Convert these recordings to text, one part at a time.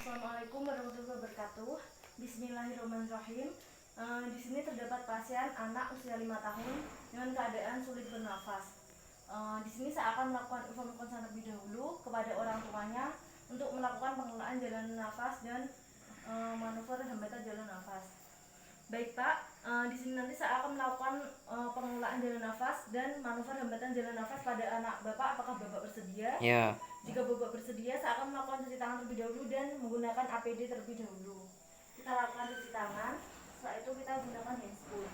Assalamualaikum warahmatullahi wabarakatuh. Bismillahirrahmanirrahim. Di sini terdapat pasien anak usia 5 tahun dengan keadaan sulit bernafas. Di sini saya akan melakukan inform konsen terlebih dahulu kepada orang tuanya untuk melakukan pengelolaan jalan nafas dan manuver hambatan jalan nafas. Baik Pak, di sini nanti saya akan melakukan pengelolaan jalan nafas dan manuver hambatan jalan nafas pada anak Bapak. Apakah Bapak bersedia? Ya. Jika Bapak bersedia, saya akan melakukan cuci tangan terlebih dahulu dan menggunakan APD terlebih dahulu. Kita lakukan cuci tangan, setelah itu kita gunakan handscoon.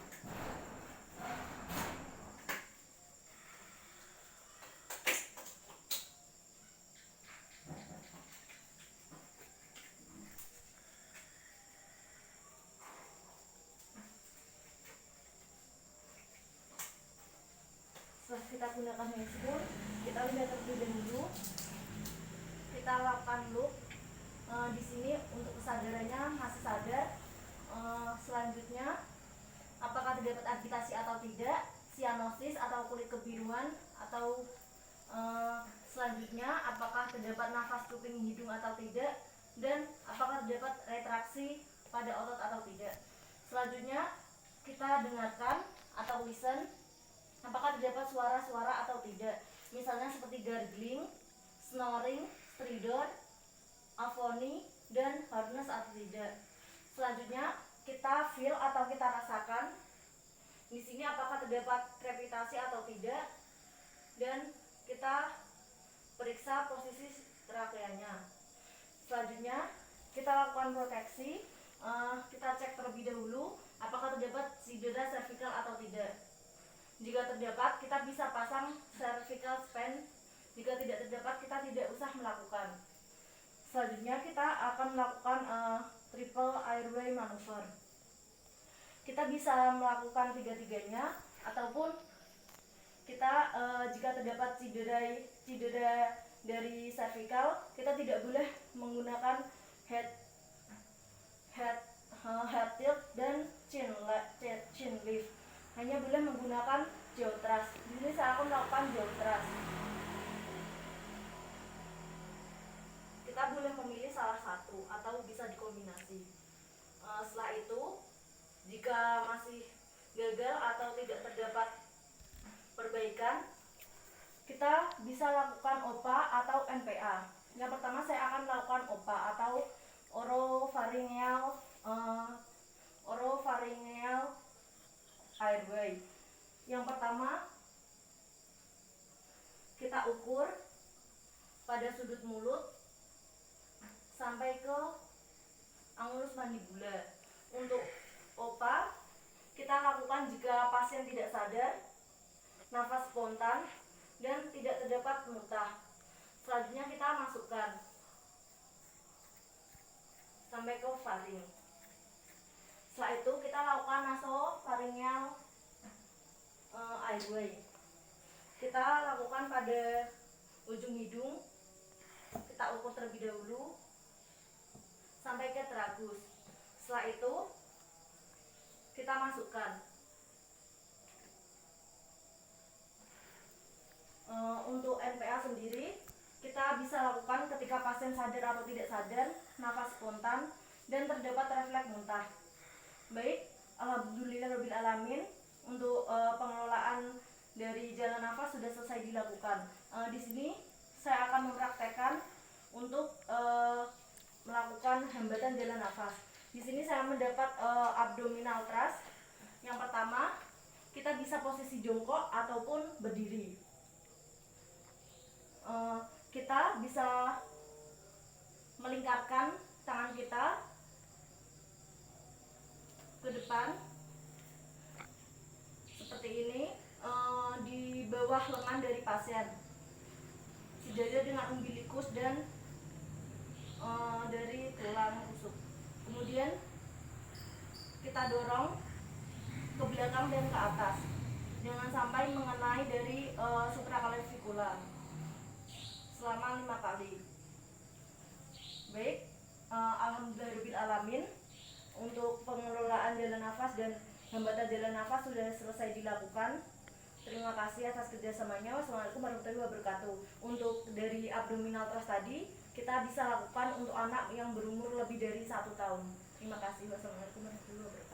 Setelah kita gunakan handscoon, kita lihat terlebih dahulu. Kita lakukan loop. Di sini untuk kesadarannya masih sadar. Selanjutnya, apakah terdapat agitasi atau tidak, sianosis atau kulit kebiruan, atau selanjutnya apakah terdapat nafas kuping hidung atau tidak, dan apakah terdapat retraksi pada otot atau tidak. Selanjutnya kita dengarkan atau listen, apakah terdapat suara-suara atau tidak, misalnya seperti gargling, snoring, stridor, afoni, dan hardness atau tidak. Selanjutnya kita feel atau kita rasakan di sini apakah terdapat krepitasi atau tidak, dan kita periksa posisi trakeanya. Selanjutnya kita lakukan proteksi. Kita cek terlebih dahulu apakah terdapat cedera cervical atau tidak. Jika terdapat, kita bisa pasang cervical span. Jika tidak terdapat, kita tidak usah melakukan. Selanjutnya kita akan melakukan triple airway maneuver. Kita bisa melakukan tiga-tiganya, ataupun kita jika terdapat cedera dari cervical, kita tidak boleh menggunakan head tilt dan chin lift, hanya boleh menggunakan jaw thrust. Di sini saya akan melakukan jaw thrust. Kita boleh memilih salah satu atau bisa dikombinasi. Setelah itu, jika masih gagal atau tidak terdapat perbaikan, kita bisa lakukan OPA atau NPA. Yang pertama saya akan melakukan OPA atau oropharyngeal airway. Yang pertama, kita ukur pada sudut mulut sampai ke angulus mandibula. Untuk OPA kita lakukan jika pasien tidak sadar, nafas spontan, dan tidak terdapat muntah. Selanjutnya kita masukkan sampai ke faring. Setelah itu kita lakukan nasopharyngeal airway. Kita lakukan pada ujung hidung. Kita ukur terlebih dahulu sampai ke tragus. Setelah itu kita masukkan. Untuk NPA sendiri kita bisa lakukan ketika pasien sadar atau tidak sadar, nafas spontan, dan terdapat refleks muntah. Baik, alhamdulillahirabbil alamin, untuk pengelolaan dari jalan nafas sudah selesai dilakukan. Di sini saya akan mempraktekkan untuk melakukan hambatan jalan nafas. Di sini saya mendapat abdominal thrust. Yang pertama, kita bisa posisi jongkok ataupun berdiri. Kita bisa melingkarkan tangan kita ke depan seperti ini, di bawah lengan dari pasien, sejajar dengan umbilikus dan dari tulang rusuk. Kemudian kita dorong ke belakang dan ke atas, jangan sampai mengenai dari supraclavicular selama 5 kali. Baik, alhamdulillahirabbil alamin, untuk pengelolaan jalan nafas dan hambatan jalan nafas sudah selesai dilakukan. Terima kasih atas kerjasamanya. Wassalamualaikum warahmatullahi wabarakatuh. Untuk dari abdominal thrust tadi, kita bisa lakukan untuk anak yang berumur lebih dari 1 tahun. Terima kasih. Wassalamualaikum warahmatullahi wabarakatuh.